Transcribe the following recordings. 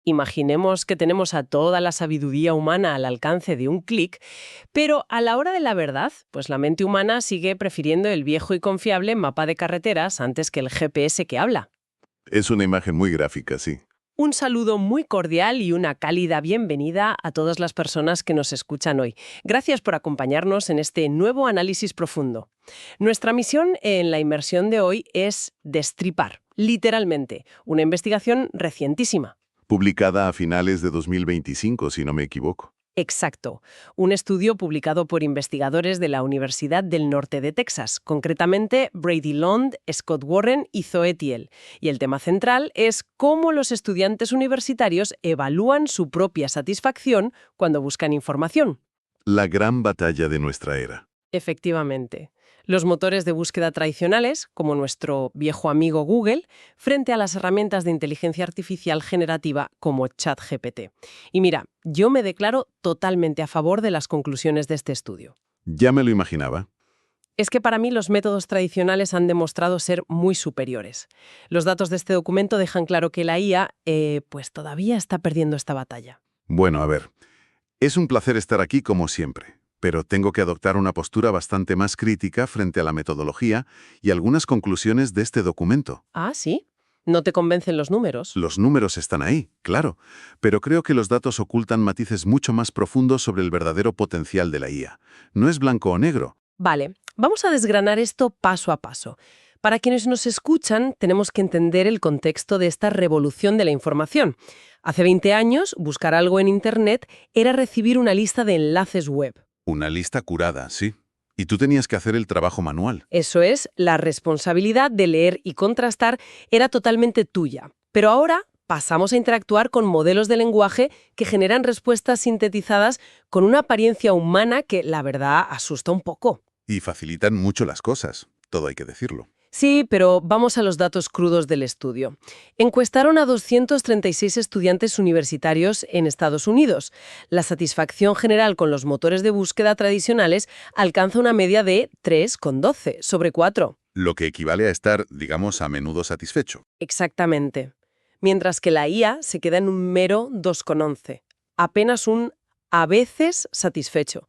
Imaginemos que tenemos a toda la sabiduría humana al alcance de un clic, pero a la hora de la verdad, pues la mente humana sigue prefiriendo el viejo y confiable mapa de carreteras antes que el GPS que habla. Es una imagen muy gráfica, sí. Un saludo muy cordial y una cálida bienvenida a todas las personas que nos escuchan hoy. Gracias por acompañarnos en este nuevo análisis profundo. Nuestra misión en la inmersión de hoy es destripar, literalmente, una investigación recientísima. Publicada a finales de 2025, si no me equivoco. Exacto. Un estudio publicado por investigadores de la Universidad del Norte de Texas, concretamente Brady Lund, Scott Warren y Zoe Thiel. Y el tema central es cómo los estudiantes universitarios evalúan su propia satisfacción cuando buscan información. La gran batalla de nuestra era. Efectivamente. Los motores de búsqueda tradicionales, como nuestro viejo amigo Google, frente a las herramientas de inteligencia artificial generativa como ChatGPT. Y mira, yo me declaro totalmente a favor de las conclusiones de este estudio. Ya me lo imaginaba. Es que para mí los métodos tradicionales han demostrado ser muy superiores. Los datos de este documento dejan claro que la IA, pues todavía está perdiendo esta batalla. Bueno, a ver. Es un placer estar aquí como siempre, pero tengo que adoptar una postura bastante más crítica frente a la metodología y algunas conclusiones de este documento. Ah, ¿sí? ¿No te convencen los números? Los números están ahí, claro, pero creo que los datos ocultan matices mucho más profundos sobre el verdadero potencial de la IA. No es blanco o negro. Vale, vamos a desgranar esto paso a paso. Para quienes nos escuchan, tenemos que entender el contexto de esta revolución de la información. Hace 20 años, buscar algo en Internet era recibir una lista de enlaces web. Una lista curada, sí. Y tú tenías que hacer el trabajo manual. Eso es, la responsabilidad de leer y contrastar era totalmente tuya. Pero ahora pasamos a interactuar con modelos de lenguaje que generan respuestas sintetizadas con una apariencia humana que, la verdad, asusta un poco. Y facilitan mucho las cosas, todo hay que decirlo. Sí, pero vamos a los datos crudos del estudio. Encuestaron a 236 estudiantes universitarios en Estados Unidos. La satisfacción general con los motores de búsqueda tradicionales alcanza una media de 3,12 sobre 4. Lo que equivale a estar, digamos, a menudo satisfecho. Exactamente. Mientras que la IA se queda en un mero 2,11. Apenas un a veces satisfecho.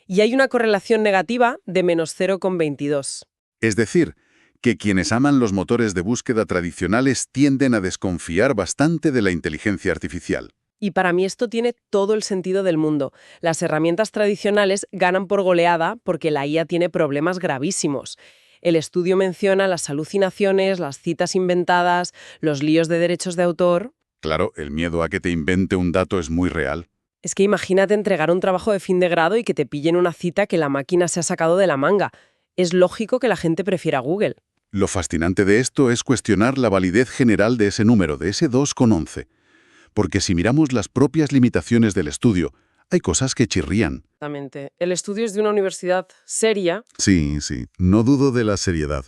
Y hay una correlación negativa de menos 0,22. Es decir, que quienes aman los motores de búsqueda tradicionales tienden a desconfiar bastante de la inteligencia artificial. Y para mí esto tiene todo el sentido del mundo. Las herramientas tradicionales ganan por goleada porque la IA tiene problemas gravísimos. El estudio menciona las alucinaciones, las citas inventadas, los líos de derechos de autor. Claro, el miedo a que te invente un dato es muy real. Es que imagínate entregar un trabajo de fin de grado y que te pillen una cita que la máquina se ha sacado de la manga. Es lógico que la gente prefiera Google. Lo fascinante de esto es cuestionar la validez general de ese número, de ese 2,11. Porque si miramos las propias limitaciones del estudio, hay cosas que chirrían. Exactamente. El estudio es de una universidad seria. Sí, no dudo de la seriedad,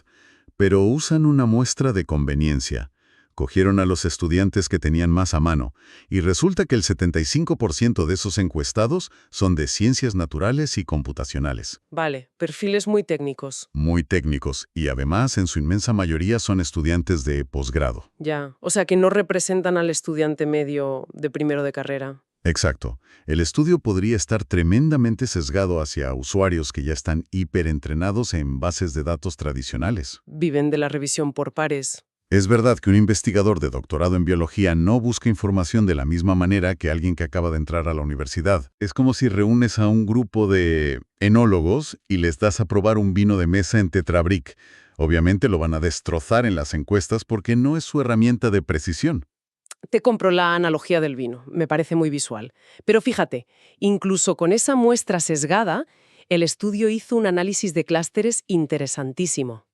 pero usan una muestra de conveniencia. Cogieron a los estudiantes que tenían más a mano, y resulta que el 75% de esos encuestados son de ciencias naturales y computacionales. Vale, perfiles muy técnicos. Muy técnicos, y además en su inmensa mayoría son estudiantes de posgrado. Ya, o sea que no representan al estudiante medio de primero de carrera. Exacto. El estudio podría estar tremendamente sesgado hacia usuarios que ya están hiperentrenados en bases de datos tradicionales. Viven de la revisión por pares. Es verdad que un investigador de doctorado en biología no busca información de la misma manera que alguien que acaba de entrar a la universidad. Es como si reúnes a un grupo de enólogos y les das a probar un vino de mesa en Tetrabric. Obviamente lo van a destrozar en las encuestas porque no es su herramienta de precisión. Te compro la analogía del vino, me parece muy visual. Pero fíjate, incluso con esa muestra sesgada, el estudio hizo un análisis de clústeres interesantísimo.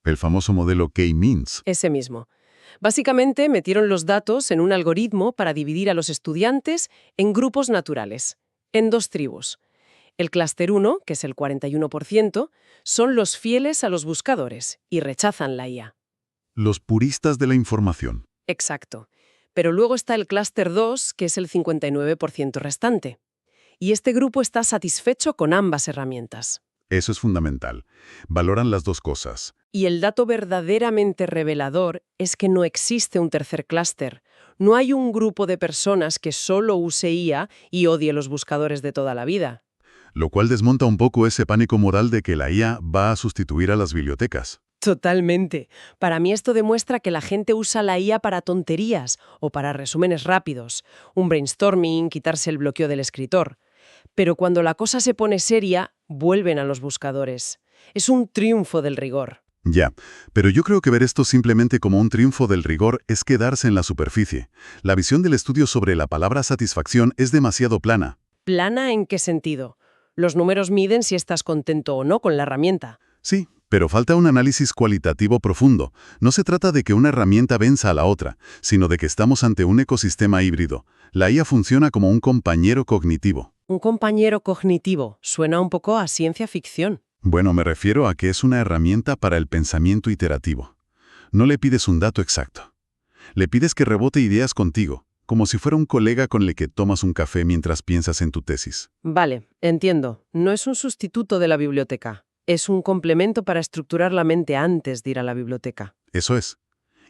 El famoso modelo K-means. Ese mismo. Básicamente metieron los datos en un algoritmo para dividir a los estudiantes en grupos naturales, en dos tribus. El clúster 1, que es el 41%, son los fieles a los buscadores y rechazan la IA. Los puristas de la información. Exacto. Pero luego está el clúster 2, que es el 59% restante. Y este grupo está satisfecho con ambas herramientas. Eso es fundamental. Valoran las dos cosas. Y el dato verdaderamente revelador es que no existe un tercer clúster. No hay un grupo de personas que solo use IA y odie los buscadores de toda la vida. Lo cual desmonta un poco ese pánico moral de que la IA va a sustituir a las bibliotecas. Totalmente. Para mí esto demuestra que la gente usa la IA para tonterías o para resúmenes rápidos, un brainstorming, quitarse el bloqueo del escritor. Pero cuando la cosa se pone seria, vuelven a los buscadores. Es un triunfo del rigor. Ya, pero yo creo que ver esto simplemente como un triunfo del rigor es quedarse en la superficie. La visión del estudio sobre la palabra satisfacción es demasiado plana. ¿Plana en qué sentido? Los números miden si estás contento o no con la herramienta. Sí, pero falta un análisis cualitativo profundo. No se trata de que una herramienta venza a la otra, sino de que estamos ante un ecosistema híbrido. La IA funciona como un compañero cognitivo. Un compañero cognitivo. Suena un poco a ciencia ficción. Bueno, me refiero a que es una herramienta para el pensamiento iterativo. No le pides un dato exacto. Le pides que rebote ideas contigo, como si fuera un colega con el que tomas un café mientras piensas en tu tesis. Vale, entiendo. No es un sustituto de la biblioteca. Es un complemento para estructurar la mente antes de ir a la biblioteca. Eso es.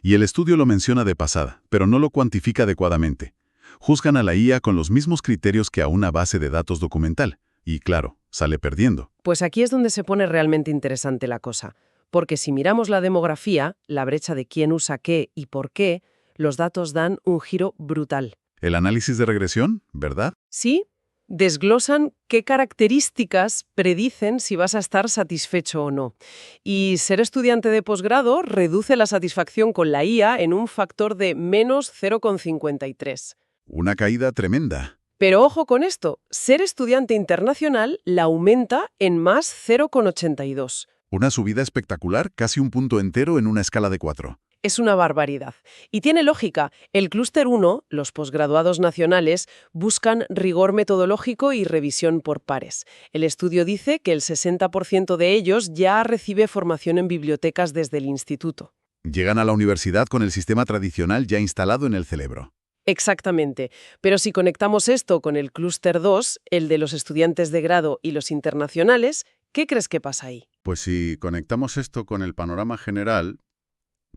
Y el estudio lo menciona de pasada, pero no lo cuantifica adecuadamente. Juzgan a la IA con los mismos criterios que a una base de datos documental. Y claro, sale perdiendo. Pues aquí es donde se pone realmente interesante la cosa. Porque si miramos la demografía, la brecha de quién usa qué y por qué, los datos dan un giro brutal. El análisis de regresión, ¿verdad? ¿Sí? Desglosan qué características predicen si vas a estar satisfecho o no. Y ser estudiante de posgrado reduce la satisfacción con la IA en un factor de menos 0,53. Una caída tremenda. Pero ojo con esto, ser estudiante internacional la aumenta en más 0,82. Una subida espectacular, casi un punto entero en una escala de 4. Es una barbaridad. Y tiene lógica. El clúster 1, los posgraduados nacionales, buscan rigor metodológico y revisión por pares. El estudio dice que el 60% de ellos ya recibe formación en bibliotecas desde el instituto. Llegan a la universidad con el sistema tradicional ya instalado en el cerebro. Exactamente. Pero si conectamos esto con el clúster 2, el de los estudiantes de grado y los internacionales, ¿qué crees que pasa ahí? Pues si conectamos esto con el panorama general,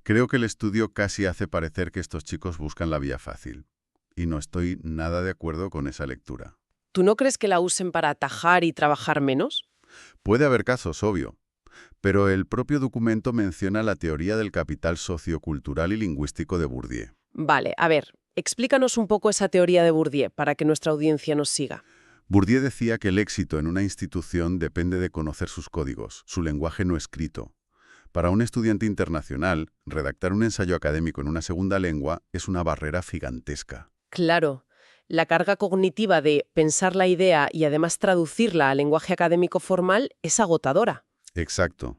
creo que el estudio casi hace parecer que estos chicos buscan la vía fácil. Y no estoy nada de acuerdo con esa lectura. ¿Tú no crees que la usen para atajar y trabajar menos? Puede haber casos, obvio. Pero el propio documento menciona la teoría del capital sociocultural y lingüístico de Bourdieu. Vale, a ver, explícanos un poco esa teoría de Bourdieu para que nuestra audiencia nos siga. Bourdieu decía que el éxito en una institución depende de conocer sus códigos, su lenguaje no escrito. Para un estudiante internacional, redactar un ensayo académico en una segunda lengua es una barrera gigantesca. Claro, la carga cognitiva de pensar la idea y además traducirla al lenguaje académico formal es agotadora. Exacto.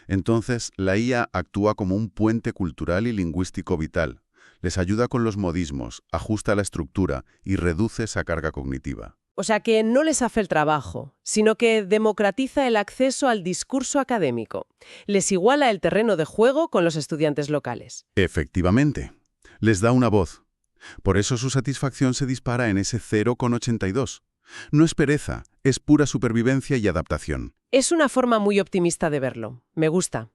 Entonces, la IA actúa como un puente cultural y lingüístico vital. Les ayuda con los modismos, ajusta la estructura y reduce esa carga cognitiva. O sea que no les hace el trabajo, sino que democratiza el acceso al discurso académico. Les iguala el terreno de juego con los estudiantes locales. Efectivamente. Les da una voz. Por eso su satisfacción se dispara en ese 0,82. No es pereza, es pura supervivencia y adaptación. Es una forma muy optimista de verlo. Me gusta.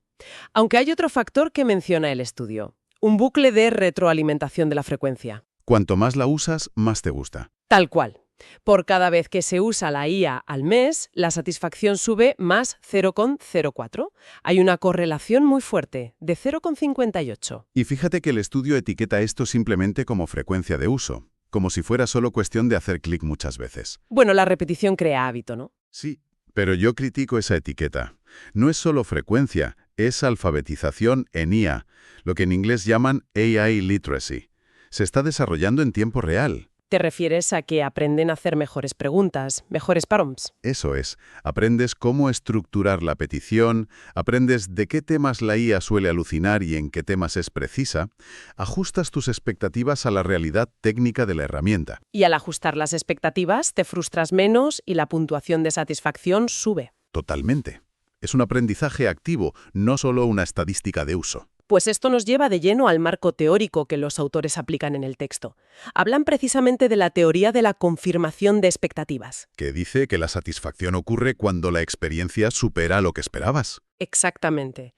Aunque hay otro factor que menciona el estudio. Un bucle de retroalimentación de la frecuencia. Cuanto más la usas, más te gusta. Tal cual. Por cada vez que se usa la IA al mes, la satisfacción sube más 0,04. Hay una correlación muy fuerte, de 0,58. Y fíjate que el estudio etiqueta esto simplemente como frecuencia de uso, como si fuera solo cuestión de hacer clic muchas veces. Bueno, la repetición crea hábito, ¿no? Sí, pero yo critico esa etiqueta. No es solo frecuencia, es alfabetización en IA, lo que en inglés llaman AI literacy. Se está desarrollando en tiempo real. ¿Te refieres a que aprenden a hacer mejores preguntas, mejores prompts? Eso es, aprendes cómo estructurar la petición, aprendes de qué temas la IA suele alucinar y en qué temas es precisa, ajustas tus expectativas a la realidad técnica de la herramienta. Y al ajustar las expectativas, te frustras menos y la puntuación de satisfacción sube. Totalmente. Es un aprendizaje activo, no solo una estadística de uso. Pues esto nos lleva de lleno al marco teórico que los autores aplican en el texto. Hablan precisamente de la teoría de la confirmación de expectativas. Que dice que la satisfacción ocurre cuando la experiencia supera lo que esperabas. Exactamente.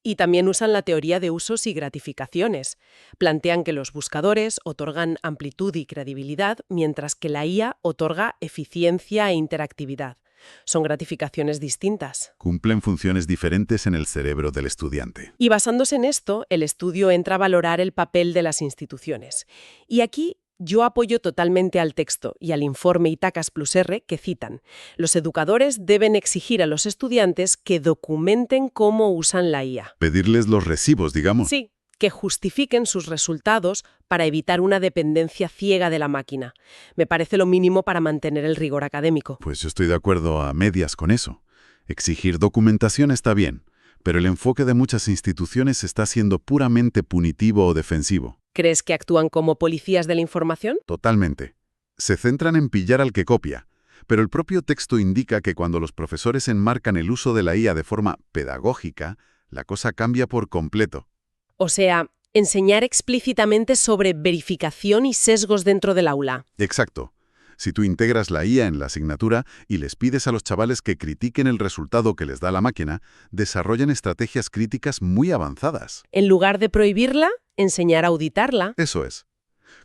Y también usan la teoría de usos y gratificaciones. Plantean que los buscadores otorgan amplitud y credibilidad, mientras que la IA otorga eficiencia e interactividad. Son gratificaciones distintas. Cumplen funciones diferentes en el cerebro del estudiante. Y basándose en esto, el estudio entra a valorar el papel de las instituciones. Y aquí yo apoyo totalmente al texto y al informe Itacas Plus R que citan. Los educadores deben exigir a los estudiantes que documenten cómo usan la IA. Pedirles los recibos, digamos. Sí, que justifiquen sus resultados para evitar una dependencia ciega de la máquina. Me parece lo mínimo para mantener el rigor académico. Pues yo estoy de acuerdo a medias con eso. Exigir documentación está bien, pero el enfoque de muchas instituciones está siendo puramente punitivo o defensivo. ¿Crees que actúan como policías de la información? Totalmente. Se centran en pillar al que copia, pero el propio texto indica que cuando los profesores enmarcan el uso de la IA de forma pedagógica, la cosa cambia por completo. O sea, enseñar explícitamente sobre verificación y sesgos dentro del aula. Exacto. Si tú integras la IA en la asignatura y les pides a los chavales que critiquen el resultado que les da la máquina, desarrollan estrategias críticas muy avanzadas. En lugar de prohibirla, enseñar a auditarla. Eso es.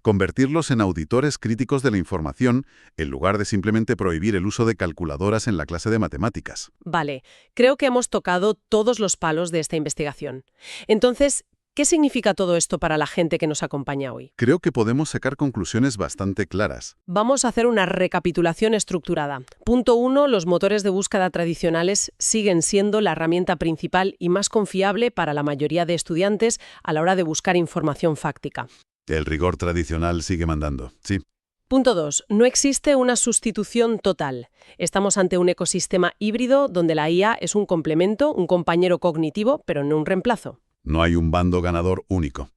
Convertirlos en auditores críticos de la información en lugar de simplemente prohibir el uso de calculadoras en la clase de matemáticas. Vale, creo que hemos tocado todos los palos de esta investigación. Entonces, ¿qué significa todo esto para la gente que nos acompaña hoy? Creo que podemos sacar conclusiones bastante claras. Vamos a hacer una recapitulación estructurada. Punto 1. Los motores de búsqueda tradicionales siguen siendo la herramienta principal y más confiable para la mayoría de estudiantes a la hora de buscar información fáctica. El rigor tradicional sigue mandando, sí. Punto 2. No existe una sustitución total. Estamos ante un ecosistema híbrido donde la IA es un complemento, un compañero cognitivo, pero no un reemplazo. No hay un bando ganador único.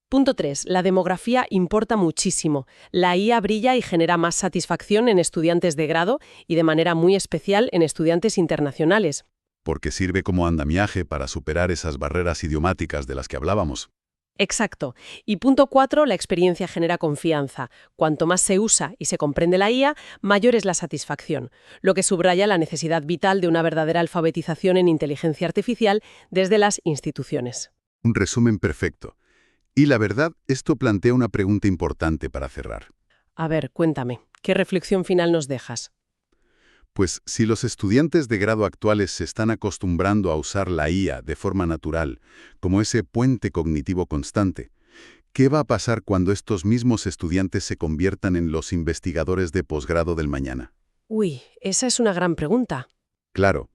Punto 3. La demografía importa muchísimo. La IA brilla y genera más satisfacción en estudiantes de grado y de manera muy especial en estudiantes internacionales. Porque sirve como andamiaje para superar esas barreras idiomáticas de las que hablábamos. Exacto. Y punto 4. La experiencia genera confianza. Cuanto más se usa y se comprende la IA, mayor es la satisfacción, lo que subraya la necesidad vital de una verdadera alfabetización en inteligencia artificial desde las instituciones. Un resumen perfecto. Y la verdad, esto plantea una pregunta importante para cerrar. A ver, cuéntame, ¿qué reflexión final nos dejas? Pues si los estudiantes de grado actuales se están acostumbrando a usar la IA de forma natural, como ese puente cognitivo constante, ¿qué va a pasar cuando estos mismos estudiantes se conviertan en los investigadores de posgrado del mañana? Uy, esa es una gran pregunta. Claro,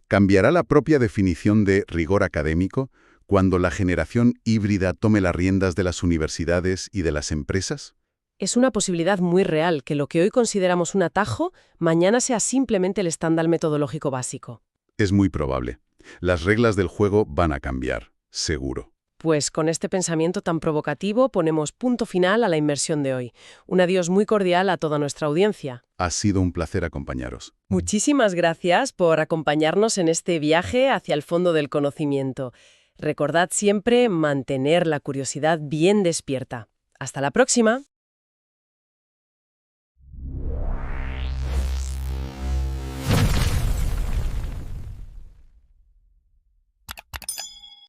¿cambiará la propia definición de rigor académico cuando la generación híbrida tome las riendas de las universidades y de las empresas? Es una posibilidad muy real que lo que hoy consideramos un atajo, mañana sea simplemente el estándar metodológico básico. Es muy probable. Las reglas del juego van a cambiar, seguro. Pues con este pensamiento tan provocativo ponemos punto final a la inmersión de hoy. Un adiós muy cordial a toda nuestra audiencia. Ha sido un placer acompañaros. Muchísimas gracias por acompañarnos en este viaje hacia el fondo del conocimiento. Recordad siempre mantener la curiosidad bien despierta. ¡Hasta la próxima!